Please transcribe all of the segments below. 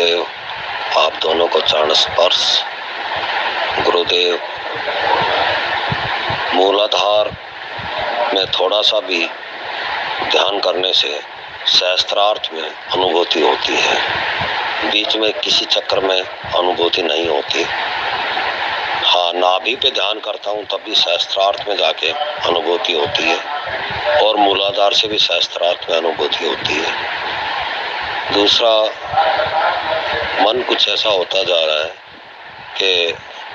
गुरुदेव, आप दोनों को चरण स्पर्श। गुरुदेव, मूलाधार में थोड़ा सा भी ध्यान करने से सहस्त्रार्थ में अनुभूति होती है, बीच में किसी चक्र में अनुभूति नहीं होती। हाँ, नाभि पे ध्यान करता हूँ तब भी सहस्त्रार्थ में जाके अनुभूति होती है, और मूलाधार से भी सहस्त्रार्थ में अनुभूति होती है। दूसरा, मन कुछ ऐसा होता जा रहा है कि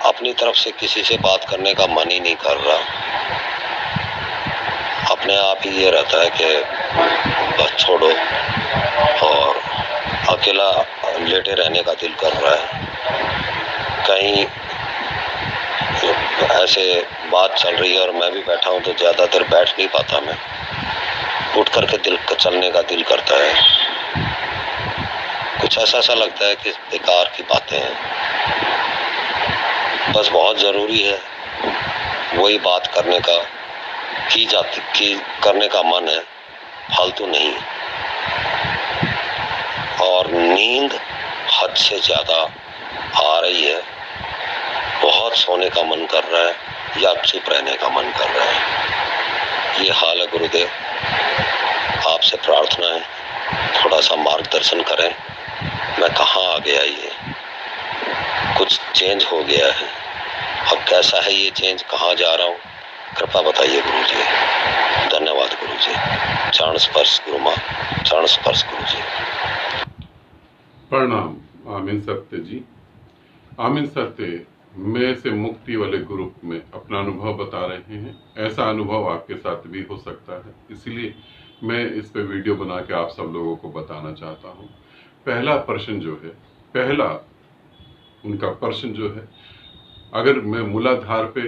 अपनी तरफ से किसी से बात करने का मन ही नहीं कर रहा। अपने आप ही ये रहता है कि बस छोड़ो, और अकेला लेटे रहने का दिल कर रहा है। कहीं ऐसे बात चल रही है और मैं भी बैठा हूँ तो ज़्यादा देर बैठ नहीं पाता, मैं उठ करके चलने का दिल करता है। कुछ ऐसा लगता है कि बेकार की बातें हैं। बस बहुत ज़रूरी है वही बात करने का करने का मन है, फालतू नहीं। और नींद हद से ज़्यादा आ रही है, बहुत सोने का मन कर रहा है या चुप रहने का मन कर रहा है। ये हाल है गुरुदेव, आपसे प्रार्थना है थोड़ा सा मार्गदर्शन करें। मैं कहाँ आ गया, ये कुछ चेंज हो गया है, अब कैसा है ये चेंज, कहाँ जा रहा हूँ, कृपा बताइए गुरुजी। धन्यवाद गुरुजी। चरण स्पर्श गुरु माँ, चरण स्पर्श गुरुजी। प्रणाम। आमीन सत्य जी। आमीन सत्य में से मुक्ति वाले ग्रुप में अपना अनुभव बता रहे हैं। ऐसा अनुभव आपके साथ भी हो सकता है, इसलिए मैं इस पे वीडियो बना के आप सब लोगों को बताना चाहता हूँ। पहला प्रश्न जो है, अगर मैं मूलाधार पे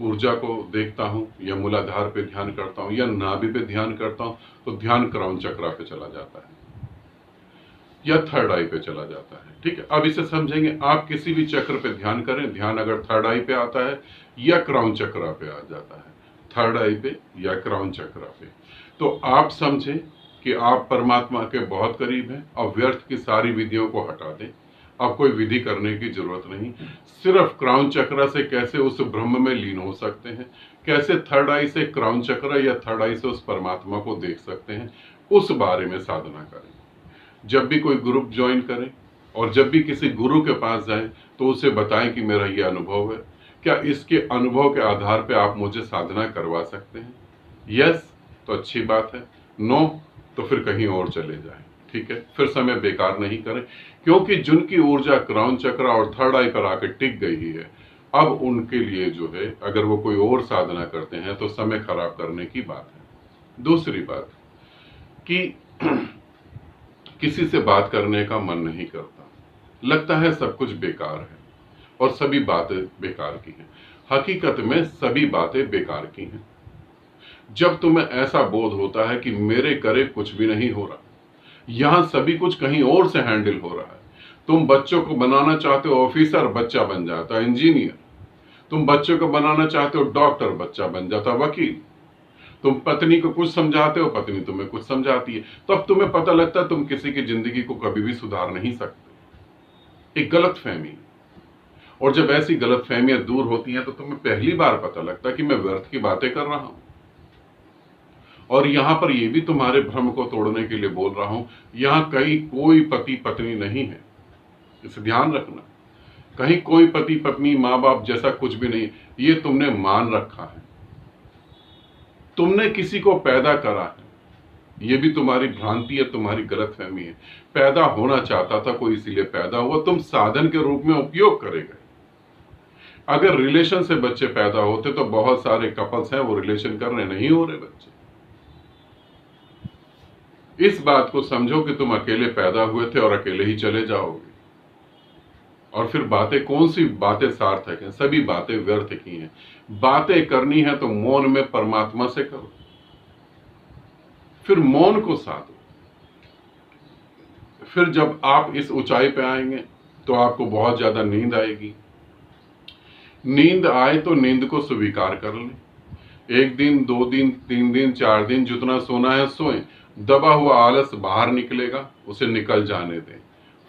ऊर्जा को देखता हूँ या मूलाधार पे ध्यान करता हूँ या नाभि पे ध्यान करता हूँ तो ध्यान क्राउन चक्रा पे चला जाता है या थर्ड आई पे चला जाता है। ठीक है, अब इसे समझेंगे। आप किसी भी चक्र पे ध्यान करें, ध्यान अगर थर्ड आई पे आता है या क्राउन चक्रा पे आ जाता है, थर्ड आई पे या क्राउन चक्रा पे, तो आप समझें कि आप परमात्मा के बहुत करीब हैं और व्यर्थ की सारी विधियों को हटा दें। अब कोई विधि करने की जरूरत नहीं, सिर्फ क्राउन चक्र से कैसे उस ब्रह्म में लीन हो सकते हैं, कैसे थर्ड आई से क्राउन चक्र या थर्ड आई से उस परमात्मा को देख सकते हैं, उस बारे में साधना करें। जब भी कोई ग्रुप ज्वाइन करें और जब भी किसी गुरु के पास जाएं तो उसे बताएं कि मेरा ये अनुभव है, क्या इसके अनुभव के आधार पे आप मुझे साधना करवा सकते हैं? यस तो अच्छी बात है, नो तो फिर कहीं और चले जाएं। ठीक है, फिर समय बेकार नहीं करें, क्योंकि जिनकी ऊर्जा क्राउन चक्र और थर्ड आई पर आकर टिक गई है, अब उनके लिए जो है अगर वो कोई और साधना करते हैं तो समय खराब करने की बात है। दूसरी बात कि किसी से बात करने का मन नहीं करता, लगता है सब कुछ बेकार है और सभी बातें बेकार की हैं। हकीकत में सभी बातें बेकार की हैं। जब तुम्हें ऐसा बोध होता है कि मेरे करे कुछ भी नहीं हो रहा, यहां सभी कुछ कहीं और से हैंडल हो रहा है। तुम बच्चों को बनाना चाहते हो ऑफिसर, बच्चा बन जाता इंजीनियर। तुम बच्चों को बनाना चाहते हो डॉक्टर, बच्चा बन जाता वकील। तुम पत्नी को कुछ समझाते हो, पत्नी तुम्हें कुछ समझाती है। तो अब तुम्हें पता लगता है तुम किसी की जिंदगी को कभी भी सुधार नहीं सकते। एक गलत फहमी, और जब ऐसी गलत फहमियां दूर होती हैं तो तुम्हें पहली बार पता लगता है कि मैं व्यर्थ की बातें कर रहा हूं। और यहां पर यह भी तुम्हारे भ्रम को तोड़ने के लिए बोल रहा हूं, यहां कहीं कोई पति पत्नी नहीं है, इसे ध्यान रखना। कहीं कोई पति पत्नी माँ बाप जैसा कुछ भी नहीं, ये तुमने मान रखा है। तुमने किसी को पैदा करा है, ये भी तुम्हारी भ्रांति है, तुम्हारी गलतफहमी है। पैदा होना चाहता था कोई, इसीलिए पैदा हुआ, तुम साधन के रूप में उपयोग करेंगे। अगर रिलेशन से बच्चे पैदा होते तो बहुत सारे कपल्स हैं वो रिलेशन कर रहे, नहीं हो रहे बच्चे। इस बात को समझो कि तुम अकेले पैदा हुए थे और अकेले ही चले जाओगे। और फिर बातें, कौन सी बातें सार्थक हैं? सभी बातें व्यर्थ की हैं। बातें करनी है तो मौन में परमात्मा से करो, फिर मौन को साधो। फिर जब आप इस ऊंचाई पे आएंगे तो आपको बहुत ज्यादा नींद आएगी। नींद आए तो नींद को स्वीकार कर लें। 1 दिन 2 दिन 3 दिन 4 दिन जितना सोना है सोएं। दबा हुआ आलस बाहर निकलेगा, उसे निकल जाने दें।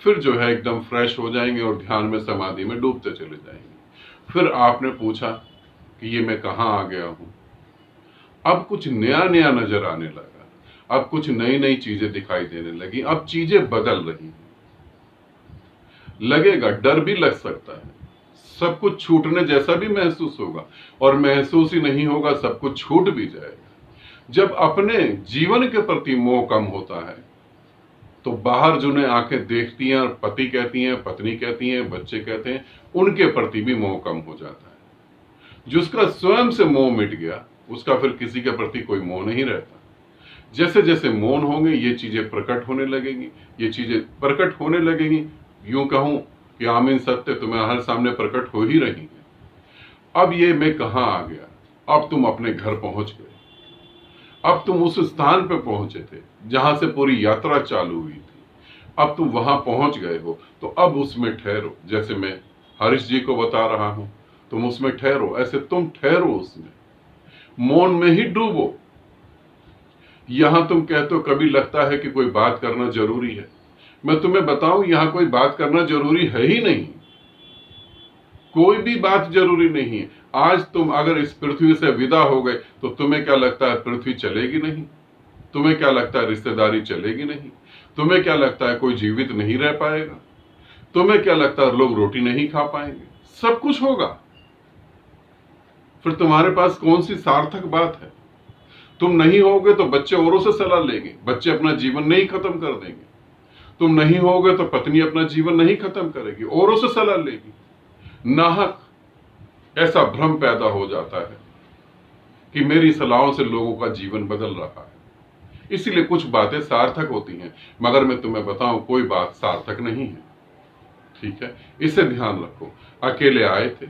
फिर जो है एकदम फ्रेश हो जाएंगे और ध्यान में, समाधि में डूबते चले जाएंगे। फिर आपने पूछा कि ये मैं कहाँ आ गया हूं। अब कुछ नया नया नजर आने लगा, अब कुछ नई नई चीजें दिखाई देने लगी, अब चीजें बदल रही हैं। लगेगा, डर भी लग सकता है, सब कुछ छूटने जैसा भी महसूस होगा, और महसूस ही नहीं होगा, सब कुछ छूट भी जाएगा। जब अपने जीवन के प्रति मोह कम होता है तो बाहर जिन्हें आंखें देखती हैं और पति कहती हैं, पत्नी कहती हैं, बच्चे कहते हैं, उनके प्रति भी मोह कम हो जाता है। जिसका स्वयं से मोह मिट गया उसका फिर किसी के प्रति कोई मोह नहीं रहता। जैसे जैसे मौन होंगे ये चीजें प्रकट होने लगेंगी, ये चीजें प्रकट होने लगेंगी। यूं कहूं कि आमीन सत्य तुम्हें हर सामने प्रकट हो ही रही है। अब ये मैं कहां आ गया, अब तुम अपने घर पहुंच गए, अब तुम उस स्थान पे पहुंचे थे जहां से पूरी यात्रा चालू हुई थी, अब तुम वहां पहुंच गए हो, तो अब उसमें ठहरो। जैसे मैं हरीश जी को बता रहा हूं, तुम उसमें ठहरो, ऐसे तुम ठहरो, उसमें मौन में ही डूबो। यहां तुम कहते हो कभी लगता है कि कोई बात करना जरूरी है, मैं तुम्हें बताऊं यहां कोई बात करना जरूरी है ही नहीं, कोई भी बात जरूरी नहीं है। आज तुम अगर इस पृथ्वी से विदा हो गए तो तुम्हें क्या लगता है पृथ्वी चलेगी नहीं? तुम्हें क्या लगता है रिश्तेदारी चलेगी नहीं? तुम्हें क्या लगता है कोई जीवित नहीं रह पाएगा? तुम्हें क्या लगता है लोग रोटी नहीं खा पाएंगे? सब कुछ होगा। फिर तुम्हारे पास कौन सी सार्थक बात है? तुम नहीं होगे तो बच्चे औरों से सलाह लेंगे, बच्चे अपना जीवन नहीं खत्म कर देंगे। तुम नहीं होगे तो पत्नी अपना जीवन नहीं खत्म करेगी, औरों से सलाह लेगी। नाहक ऐसा भ्रम पैदा हो जाता है कि मेरी सलाहों से लोगों का जीवन बदल रहा है। इसीलिए कुछ बातें सार्थक होती हैं, मगर मैं तुम्हें बताऊं कोई बात सार्थक नहीं है। ठीक है, इसे ध्यान रखो। अकेले आए थे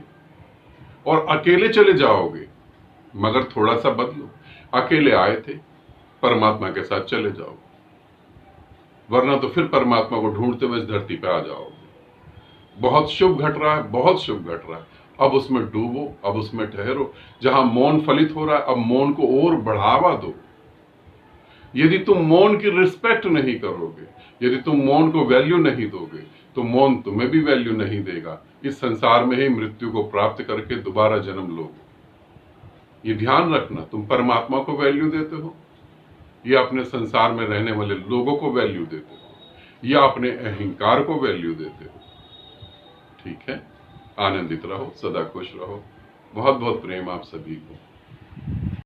और अकेले चले जाओगे, मगर थोड़ा सा बदलो। अकेले आए थे, परमात्मा के साथ चले जाओ, वरना तो फिर परमात्मा को ढूंढते हुए इस धरती पे आ जाओगे। बहुत शुभ घट रहा है, बहुत शुभ घट रहा है, अब उसमें डूबो, अब उसमें ठहरो। जहां मौन फलित हो रहा है, अब मौन को और बढ़ावा दो। यदि तुम मौन की रिस्पेक्ट नहीं करोगे, यदि तुम मौन को वैल्यू नहीं दोगे, तो मौन तुम्हें भी वैल्यू नहीं देगा। इस संसार में ही मृत्यु को प्राप्त करके दोबारा जन्म लोगे। ये ध्यान रखना, तुम परमात्मा को वैल्यू देते हो या अपने संसार में रहने वाले लोगों को वैल्यू देते हो या अपने अहंकार को वैल्यू देते हो। ठीक है, आनंदित रहो, सदा खुश रहो। बहुत बहुत प्रेम आप सभी को।